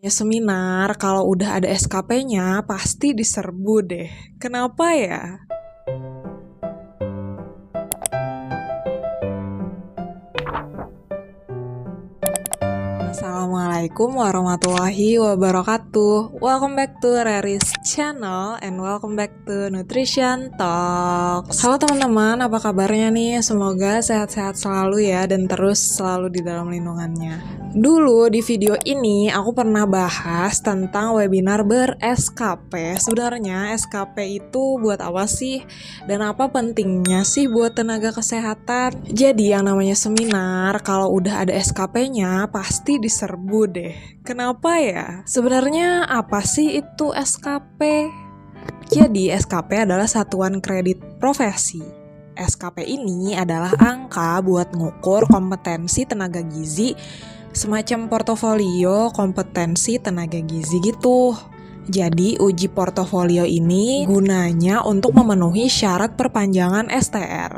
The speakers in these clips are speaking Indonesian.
Ya seminar kalau udah ada SKP-nya pasti diserbu deh. Kenapa ya? Assalamualaikum warahmatullahi wabarakatuh. Welcome back to Reris Channel and welcome back to Nutrition Talks. Halo teman-teman, apa kabarnya nih? Semoga sehat-sehat selalu ya dan terus selalu di dalam lindungannya. Dulu di video ini aku pernah bahas tentang webinar ber-SKP. Sebenarnya SKP itu buat apa sih? Dan apa pentingnya sih buat tenaga kesehatan? Jadi yang namanya seminar kalau udah ada SKP-nya pasti diserbu deh. Kenapa ya? Sebenarnya apa sih itu SKP? Jadi SKP adalah satuan kredit profesi. SKP ini adalah angka buat ngukur kompetensi tenaga gizi, semacam portofolio kompetensi tenaga gizi gitu. Jadi uji portofolio ini gunanya untuk memenuhi syarat perpanjangan STR.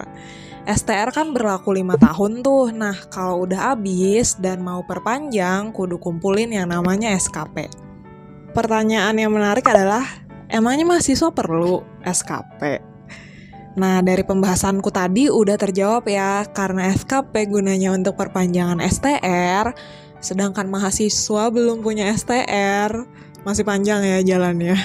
STR kan berlaku 5 tahun tuh. Nah kalau udah habis dan mau perpanjang, kudu kumpulin yang namanya SKP. Pertanyaan yang menarik adalah, emangnya mahasiswa perlu SKP? Nah dari pembahasanku tadi udah terjawab ya, karena SKP gunanya untuk perpanjangan STR, sedangkan mahasiswa belum punya STR. Masih panjang ya jalannya.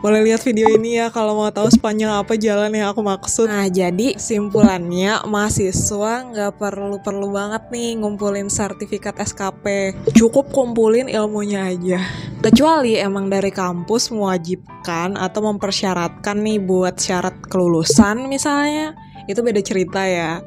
Boleh lihat video ini ya kalau mau tahu sepanjang apa jalan yang aku maksud. Nah jadi simpulannya, mahasiswa nggak perlu banget nih ngumpulin sertifikat SKP. Cukup kumpulin ilmunya aja. Kecuali emang dari kampus mewajibkan atau mempersyaratkan nih buat syarat kelulusan misalnya, itu beda cerita ya.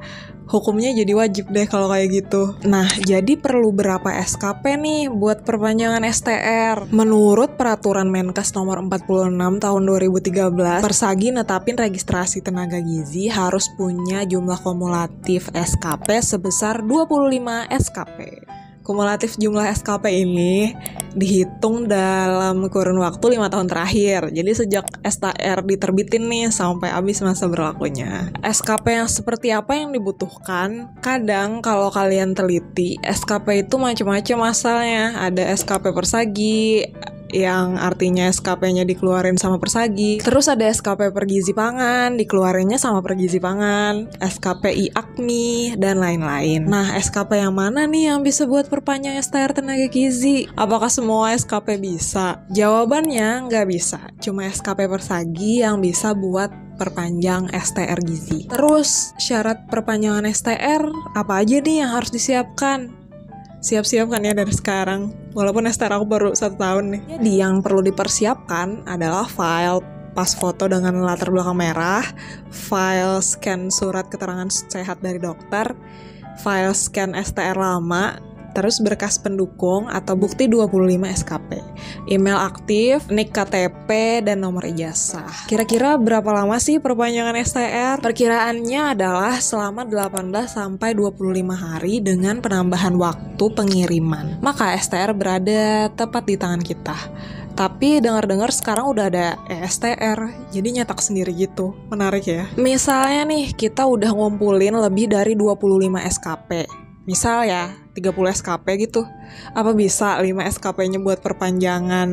Hukumnya jadi wajib deh kalau kayak gitu. Nah, jadi perlu berapa SKP nih buat perpanjangan STR? Menurut Peraturan Menkes nomor 46 tahun 2013, Persagi netapin registrasi tenaga gizi harus punya jumlah kumulatif SKP sebesar 25 SKP. Kumulatif jumlah SKP ini dihitung dalam kurun waktu 5 tahun terakhir. Jadi sejak STR diterbitin nih sampai habis masa berlakunya. SKP yang seperti apa yang dibutuhkan? Kadang kalau kalian teliti, SKP itu macam-macam asalnya. Ada SKP Persagi, yang artinya SKP-nya dikeluarin sama Persagi. Terus ada SKP Pergizi Pangan, dikeluarinnya sama Pergizi Pangan, SKP IAKMI, dan lain-lain. Nah, SKP yang mana nih yang bisa buat perpanjang STR tenaga gizi? Apakah semua SKP bisa? Jawabannya nggak bisa. Cuma SKP Persagi yang bisa buat perpanjang STR gizi. Terus, syarat perpanjangan STR apa aja nih yang harus disiapkan? Siap-siap kan ya dari sekarang, walaupun STR aku baru 1 tahun nih. Jadi yang perlu dipersiapkan adalah file pas foto dengan latar belakang merah, file scan surat keterangan sehat dari dokter, file scan STR lama, terus berkas pendukung atau bukti 25 SKP, email aktif, nik KTP, dan nomor ijazah. Kira-kira berapa lama sih perpanjangan STR? Perkiraannya adalah selama 18 sampai 25 hari dengan penambahan waktu pengiriman. Maka STR berada tepat di tangan kita. Tapi dengar-dengar sekarang udah ada STR, jadi nyetak sendiri gitu. Menarik ya. Misalnya nih, kita udah ngumpulin lebih dari 25 SKP. Misal ya, 30 SKP gitu. Apa bisa 5 SKP-nya buat perpanjangan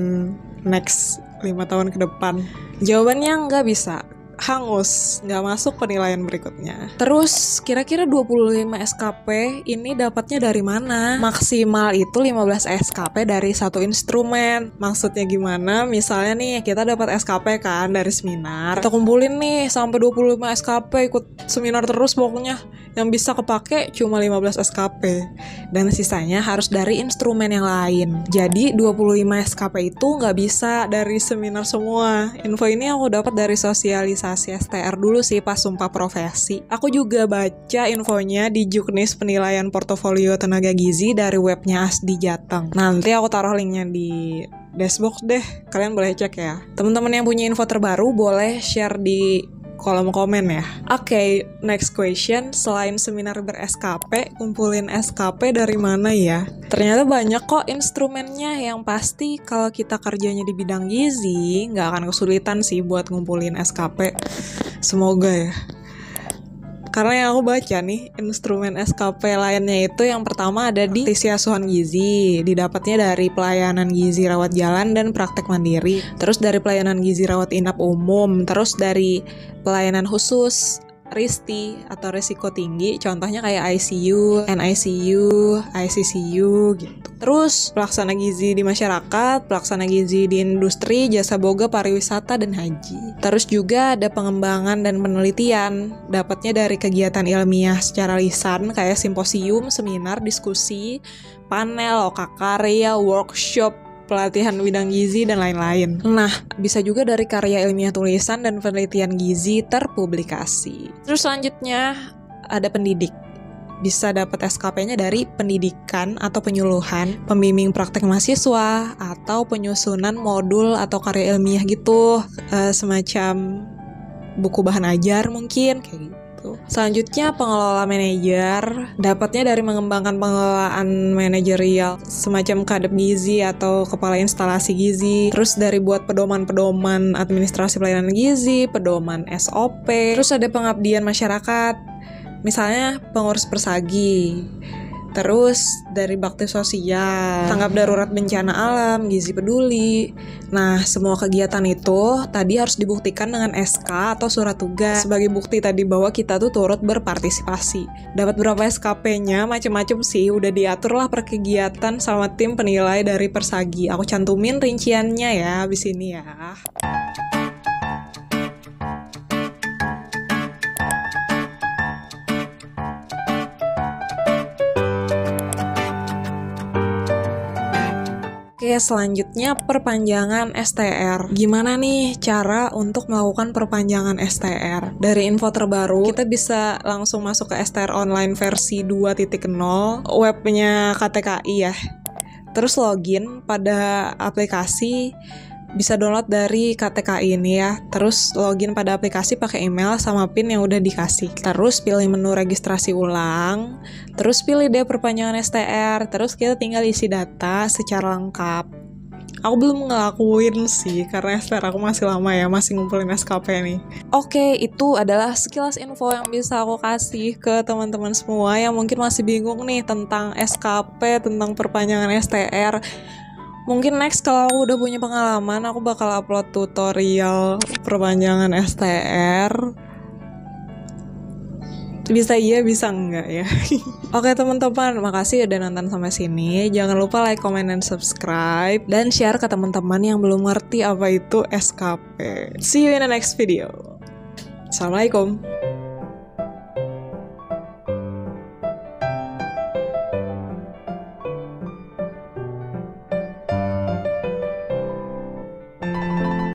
next 5 tahun ke depan? Jawabannya nggak bisa. Hangus, nggak masuk penilaian berikutnya. Terus, kira-kira 25 SKP ini dapatnya dari mana? Maksimal itu 15 SKP dari satu instrumen. Maksudnya gimana? Misalnya nih, kita dapat SKP kan dari seminar. Kita kumpulin nih sampai 25 SKP, ikut seminar terus pokoknya. Yang bisa kepake cuma 15 SKP. Dan sisanya harus dari instrumen yang lain. Jadi 25 SKP itu nggak bisa dari seminar semua. Info ini aku dapat dari sosialisasi STR dulu sih pas sumpah profesi. Aku juga baca infonya di Juknis penilaian portofolio tenaga gizi dari webnya Asdi Jateng. Nanti aku taruh linknya di dashboard deh. Kalian boleh cek ya. Teman-teman yang punya info terbaru boleh share di kolom komen ya. Oke, next question. Selain seminar ber-SKP, kumpulin SKP dari mana ya? Ternyata banyak kok instrumennya. Yang pasti kalau kita kerjanya di bidang gizi, nggak akan kesulitan sih buat ngumpulin SKP. Semoga ya. Karena yang aku baca nih, instrumen SKP lainnya itu yang pertama ada di nutrisi asuhan gizi, didapatnya dari pelayanan gizi rawat jalan dan praktek mandiri, terus dari pelayanan gizi rawat inap umum, terus dari pelayanan khusus RISTI atau risiko tinggi, contohnya kayak ICU, NICU, ICCU gitu. Terus pelaksana gizi di masyarakat, pelaksana gizi di industri, jasa boga, pariwisata, dan haji. Terus juga ada pengembangan dan penelitian, dapatnya dari kegiatan ilmiah secara lisan kayak simposium, seminar, diskusi, panel, loka karya, workshop, pelatihan bidang gizi, dan lain-lain. Nah, bisa juga dari karya ilmiah tulisan dan penelitian gizi terpublikasi. Terus selanjutnya ada pendidik. Bisa dapat SKP-nya dari pendidikan atau penyuluhan, pembimbing praktek mahasiswa, atau penyusunan modul atau karya ilmiah gitu, semacam buku bahan ajar mungkin, kayak gitu. Selanjutnya pengelola manajer, dapatnya dari mengembangkan pengelolaan manajerial semacam kadep gizi atau kepala instalasi gizi, terus dari buat pedoman-pedoman administrasi pelayanan gizi, pedoman SOP, terus ada pengabdian masyarakat, misalnya pengurus persagi, terus dari bakti sosial, tanggap darurat bencana alam, gizi peduli. Nah, semua kegiatan itu tadi harus dibuktikan dengan SK atau surat tugas sebagai bukti tadi bahwa kita tuh turut berpartisipasi. Dapat berapa SKP-nya, macem-macem sih, udah diatur lah per kegiatan sama tim penilai dari persagi. Aku cantumin rinciannya ya abis ini ya. Oke, selanjutnya perpanjangan STR. Gimana nih cara untuk melakukan perpanjangan STR? Dari info terbaru, kita bisa langsung masuk ke STR online versi 2.0, webnya KTKI ya. Terus login pada aplikasi, bisa download dari KTKI ini ya. Terus login pada aplikasi pakai email sama PIN yang udah dikasih. Terus pilih menu registrasi ulang. Terus pilih deh perpanjangan STR. Terus kita tinggal isi data secara lengkap. Aku belum ngelakuin sih, karena STR aku masih lama ya, masih ngumpulin SKP nih. Oke, itu adalah sekilas info yang bisa aku kasih ke teman-teman semua yang mungkin masih bingung nih tentang SKP, tentang perpanjangan STR. Mungkin next kalau aku udah punya pengalaman, aku bakal upload tutorial perpanjangan STR. Bisa iya, bisa enggak ya. Oke teman-teman, makasih udah nonton sampai sini. Jangan lupa like, comment, dan subscribe. Dan share ke teman-teman yang belum ngerti apa itu SKP. See you in the next video. Assalamualaikum.